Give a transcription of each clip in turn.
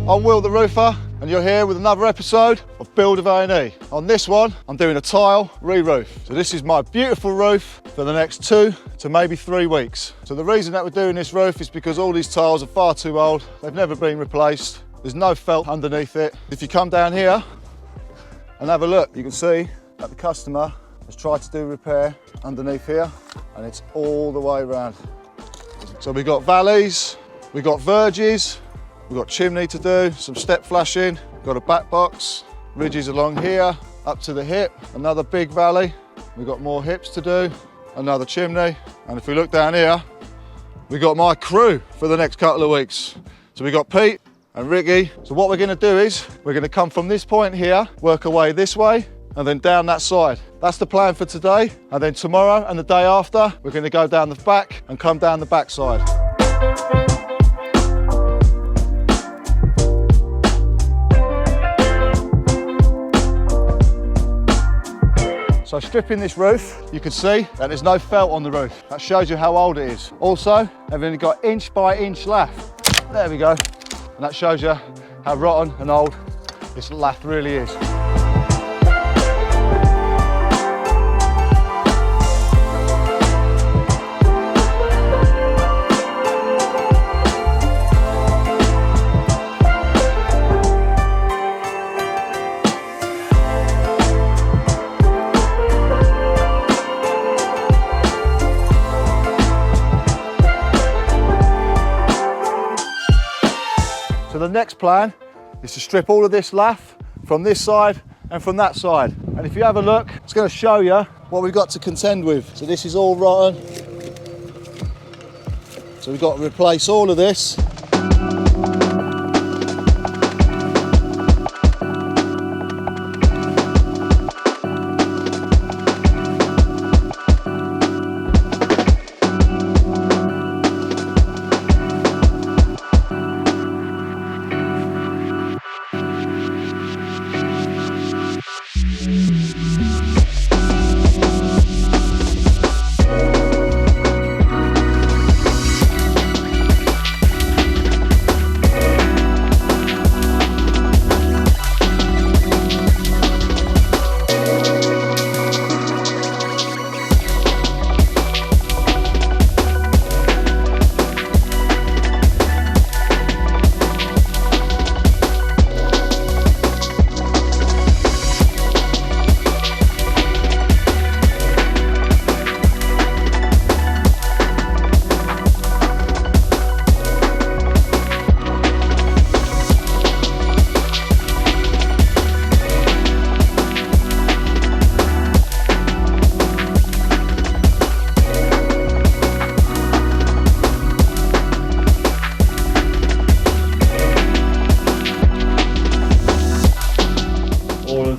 I'm Will the Roofer, and you're here with another episode of Build of A&E. On this one, I'm doing a tile re-roof. So this is my beautiful roof for the next 2 to maybe 3 weeks. So the reason that we're doing this roof is because all these tiles are far too old. They've never been replaced. There's no felt underneath it. If you come down here and have a look, you can see that the customer has tried to do repair underneath here, and it's all the way around. So we've got valleys, we've got verges, we've got chimney to do, some step flashing, we've got a back box, ridges along here, up to the hip, another big valley, we've got more hips to do, another chimney, and if we look down here, we've got my crew for the next couple of weeks. So we've got Pete and Ricky. So what we're going to do is, we're going to come from this point here, work our way this way, and then down that side. That's the plan for today, and then tomorrow and the day after, we're going to go down the back and come down the back side. So stripping this roof, you can see that there's no felt on the roof. That shows you how old it is. Also, I've only got inch by inch lath. There we go. And that shows you how rotten and old this lath really is. So the next plan is to strip all of this lath from this side and from that side. And if you have a look, it's going to show you what we've got to contend with. So this is all rotten. So we've got to replace all of this.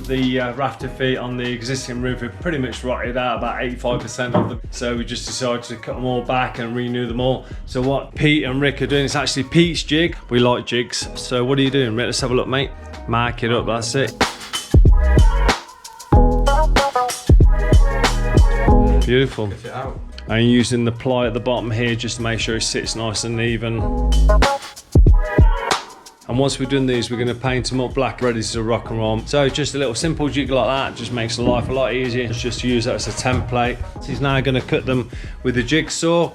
The rafter feet on the existing roof are pretty much rotted out, about 85% of them. So we just decided to cut them all back and renew them all. So what Pete and Rick are doing, it's actually Pete's jig. We like jigs. So what are you doing, Rick? Let's have a look, mate. Mark it up, that's it. Beautiful. Get it out. And using the ply at the bottom here just to make sure it sits nice and even. And once we've done these, we're going to paint them up black, ready to rock and roll. So just a little simple jig like that just makes life a lot easier. Just use that as a template. So he's now going to cut them with a jigsaw.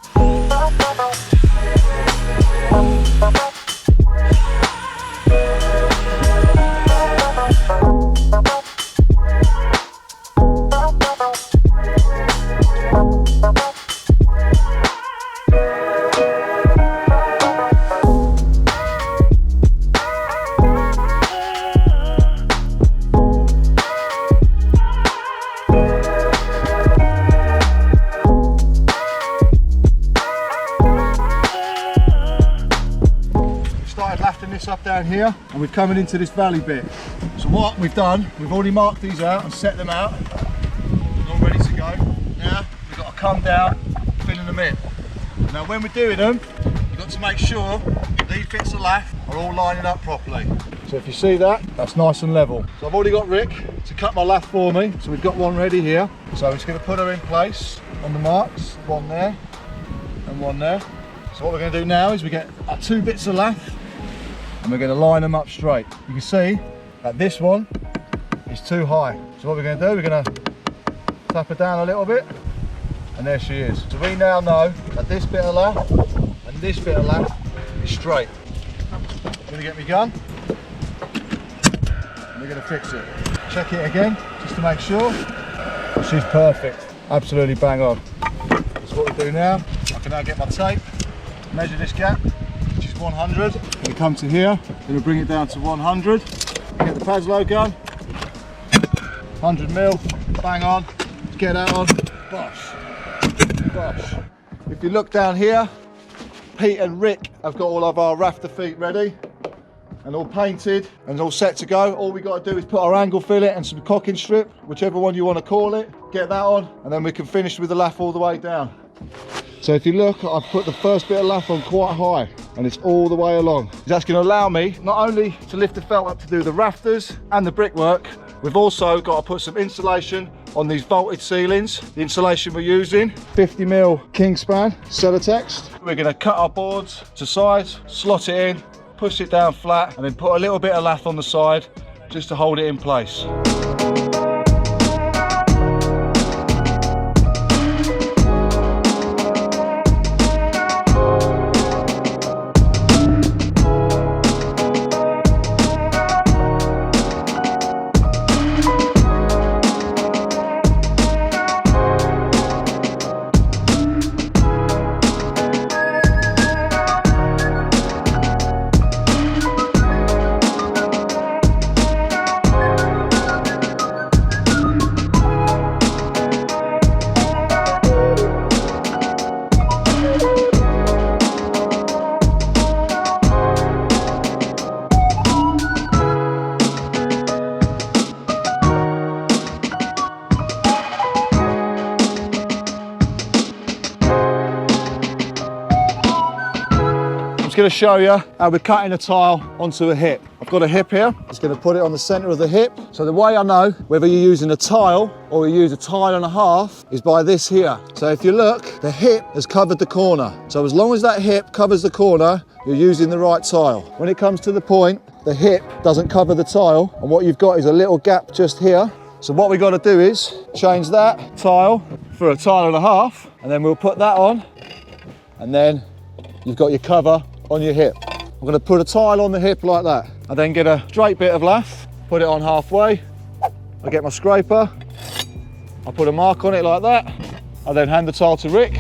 Up down here, and we're coming into this valley bit. So what we've done, we've already marked these out and set them out, all ready to go. Now we've got to come down, filling them in. Now when we're doing them, you've got to make sure these bits of lath are all lining up properly. So if you see that, that's nice and level. So I've already got Rick to cut my lath for me, so we've got one ready here. So I'm just going to put her in place on the marks, one there and one there. So what we're going to do now is we get our 2 bits of lath, and we're going to line them up straight. You can see that this one is too high. So what we're going to do, we're going to tap her down a little bit, and there she is. So we now know that this bit of lath and this bit of lath is straight. I'm going to get my gun, and we're going to fix it. Check it again, just to make sure. She's perfect, absolutely bang on. That's what we do now. I can now get my tape, measure this gap, which is 100. We come to here, then we bring it down to 100. Get the Paslow gun, 100 mil, bang on. Let's get that on. Bosh, bosh. If you look down here, Pete and Rick have got all of our rafter feet ready and all painted and all set to go. All we got to do is put our angle fillet and some cocking strip, whichever one you want to call it. Get that on, and then we can finish with the lath all the way down. So if you look, I've put the first bit of lath on quite high, and it's all the way along. That's going to allow me not only to lift the felt up to do the rafters and the brickwork, we've also got to put some insulation on these vaulted ceilings. The insulation we're using, 50mm Kingspan Celotex. We're going to cut our boards to size, slot it in, push it down flat, and then put a little bit of lath on the side just to hold it in place. Going to show you how we're cutting a tile onto a hip. I've got a hip here. I'm just going to put it on the center of the hip. So the way I know whether you're using a tile or you use a tile and a half is by this here. So if you look, the hip has covered the corner. So as long as that hip covers the corner, you're using the right tile. When it comes to the point, the hip doesn't cover the tile, and what you've got is a little gap just here. So what we got to do is change that tile for a tile and a half, and then we'll put that on, and then you've got your cover on your hip. I'm going to put a tile on the hip like that. I then get a straight bit of lath, put it on halfway. I get my scraper, I put a mark on it like that. I then hand the tile to Rick.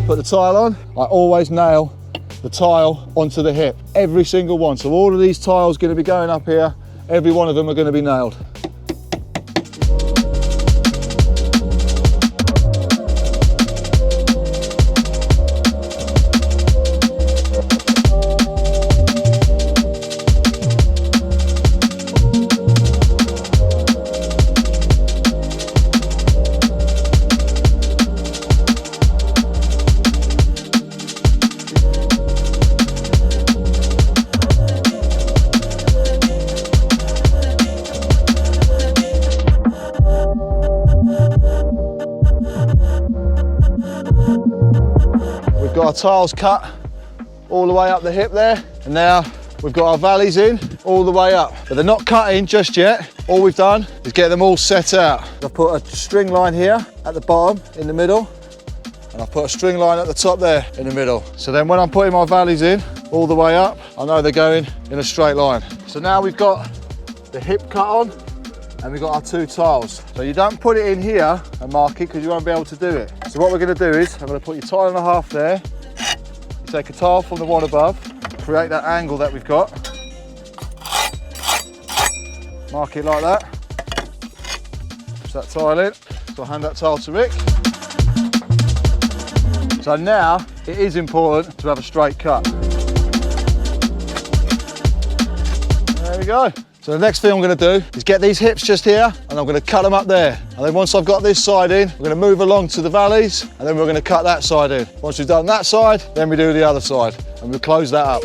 Put the tile on. I always nail the tile onto the hip, every single one. So all of these tiles going to be going up here, every one of them are going to be nailed. Our tiles cut all the way up the hip there, and now we've got our valleys in all the way up, but they're not cutting just yet. All we've done is get them all set out. I've put a string line here at the bottom in the middle, and I've put a string line at the top there in the middle. So then when I'm putting my valleys in all the way up, I know they're going in a straight line. So now we've got the hip cut on, and we've got our two tiles. So you don't put it in here and mark it because you won't be able to do it. So what we're going to do is, I'm going to put your tile and a half there. You take a tile from the one above, create that angle that we've got. Mark it like that. Push that tile in. So I'll hand that tile to Rick. So now it is important to have a straight cut. There we go. So the next thing I'm going to do is get these hips just here, and I'm going to cut them up there. And then once I've got this side in, we're going to move along to the valleys, and then we're going to cut that side in. Once we've done that side, then we do the other side, and we'll close that up.